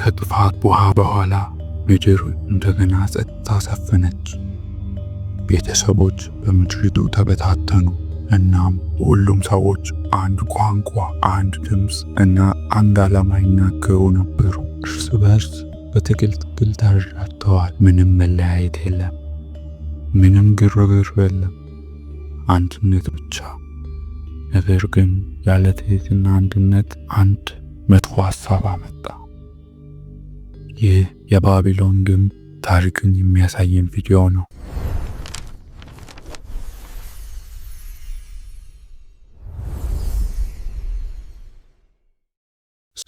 ከጥፋት ውሃ በኋላ ምድር እንደገና ጸጥታ ሰፈነች። ቤተሰቦች በምድሪቱ ተበታተኑ። እናም ሁሉም ሰዎች አንድ ቋንቋ፣ አንድ ድምፅ እና አንድ ዓላማ ይናገሩ ነበሩ። እርስ በርስ በትክክል ተረዳድተዋል። ምንም መለያየት የለም። ምንም ግርግር የለም። አንድነት ብቻ። ነገር ግን ያለ ትህትና አንድነት አንድ መጥፎ ሐሳብ አመጣ። ይህ የባቢሎን ግንብ ታሪክን የሚያሳየን ቪዲዮ ነው።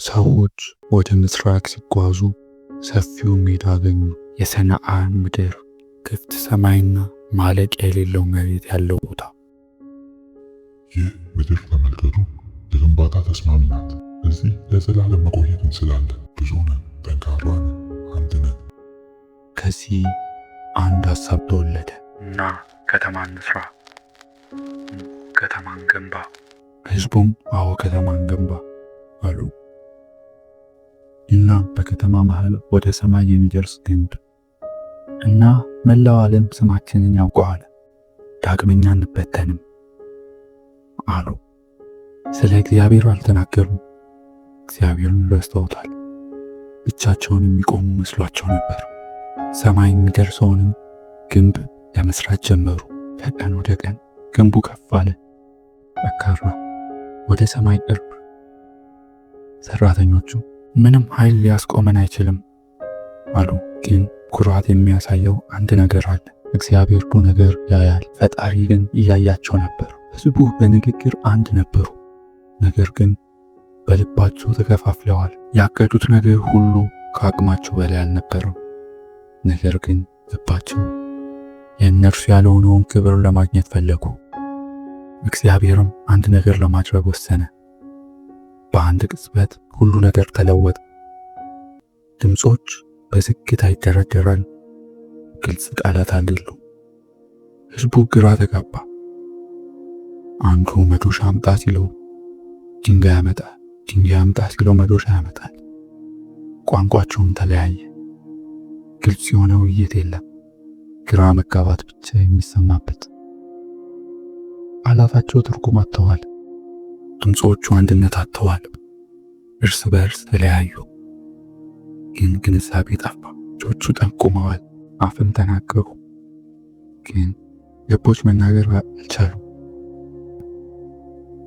ሰዎች ወደ ምስራቅ ሲጓዙ ሰፊው ሜዳ አገኙ። የሰነአን ምድር፣ ክፍት ሰማይና ማለቂያ የሌለው መሬት ያለው ቦታ። ይህ ምድር ተመልከቱ፣ ለግንባታ ተስማሚ ናት። እዚህ ለዘላለም መቆየት እንችላለን። ብዙ ነን፣ ጠንካራ ነን፣ አንድ ነን። ከዚህ አንድ ሐሳብ ተወለደ እና ከተማን እንስራ፣ ከተማን ገንባ። ህዝቡም አዎ ከተማን ገንባ አሉ እና በከተማ መሃል ወደ ሰማይ የሚደርስ ግንብ እና መላው ዓለም ስማችንን ያውቀዋል፣ ዳግመኛ እንበተንም አሉ። ስለ እግዚአብሔር አልተናገሩም። እግዚአብሔርን ረስተውታል። ብቻቸውን የሚቆሙ መስሏቸው ነበር። ሰማይ የሚደርሰውንም ግንብ ለመስራት ጀመሩ። ከቀን ወደ ቀን ግንቡ ከፍ አለ፣ ጠንካራ፣ ወደ ሰማይ ቅርብ። ሰራተኞቹ ምንም ኃይል ሊያስቆመን አይችልም አሉ። ግን ኩራት የሚያሳየው አንድ ነገር አለ። እግዚአብሔር ሁሉ ነገር ያያል፣ ፈጣሪ ግን እያያቸው ነበር። ህዝቡ በንግግር አንድ ነበሩ፣ ነገር ግን በልባቸው ተከፋፍለዋል። ያቀዱት ነገር ሁሉ ከአቅማቸው በላይ አልነበረም። ነገር ግን ልባቸው የእነርሱ ያልሆነውን ክብር ለማግኘት ፈለጉ። እግዚአብሔርም አንድ ነገር ለማድረግ ወሰነ። በአንድ ቅጽበት ሁሉ ነገር ተለወጠ። ድምጾች በዝግታ ይደረደራሉ፣ ግልጽ ቃላት አይደሉም። ህዝቡ ግራ ተጋባ። አንዱ መዶሻ አምጣ ሲለው ድንጋይ ያመጣል፣ ድንጋይ አምጣ ሲለው መዶሻ ያመጣል። ቋንቋቸውም ተለያየ። ግልጽ የሆነ ውይይት የለም፣ ግራ መጋባት ብቻ የሚሰማበት። ቃላታቸው ትርጉም አጥተዋል። ድምጾቹ አንድነት አጥተዋል። እርስ በርስ ተለያዩ። ግን ግንዛቤ ጠፋ። እጆቹ ጠቁመዋል፣ አፍም ተናገሩ፣ ግን ልቦች መናገር አልቻሉም።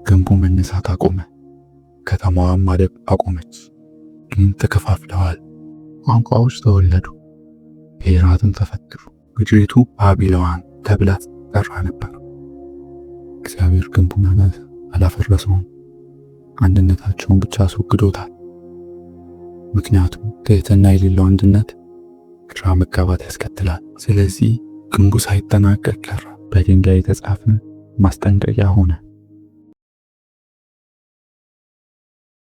ግንቡ መነሳት አቆመ፣ ከተማዋም ማደግ አቆመች። ግን ተከፋፍለዋል። ቋንቋዎች ተወለዱ፣ ብሔራትም ተፈጠሩ። ምድሪቱ ባቢሎን ተብላ ትጠራ ነበር። እግዚአብሔር ግንቡን አላፈረሰውም፣ አንድነታቸውን ብቻ አስወግዶታል። ምክንያቱም ትህትና የሌለው አንድነት ግራ መጋባት ያስከትላል። ስለዚህ ግንቡ ሳይጠናቀቅ ቀረ። በድንጋይ የተጻፈ ማስጠንቀቂያ ሆነ።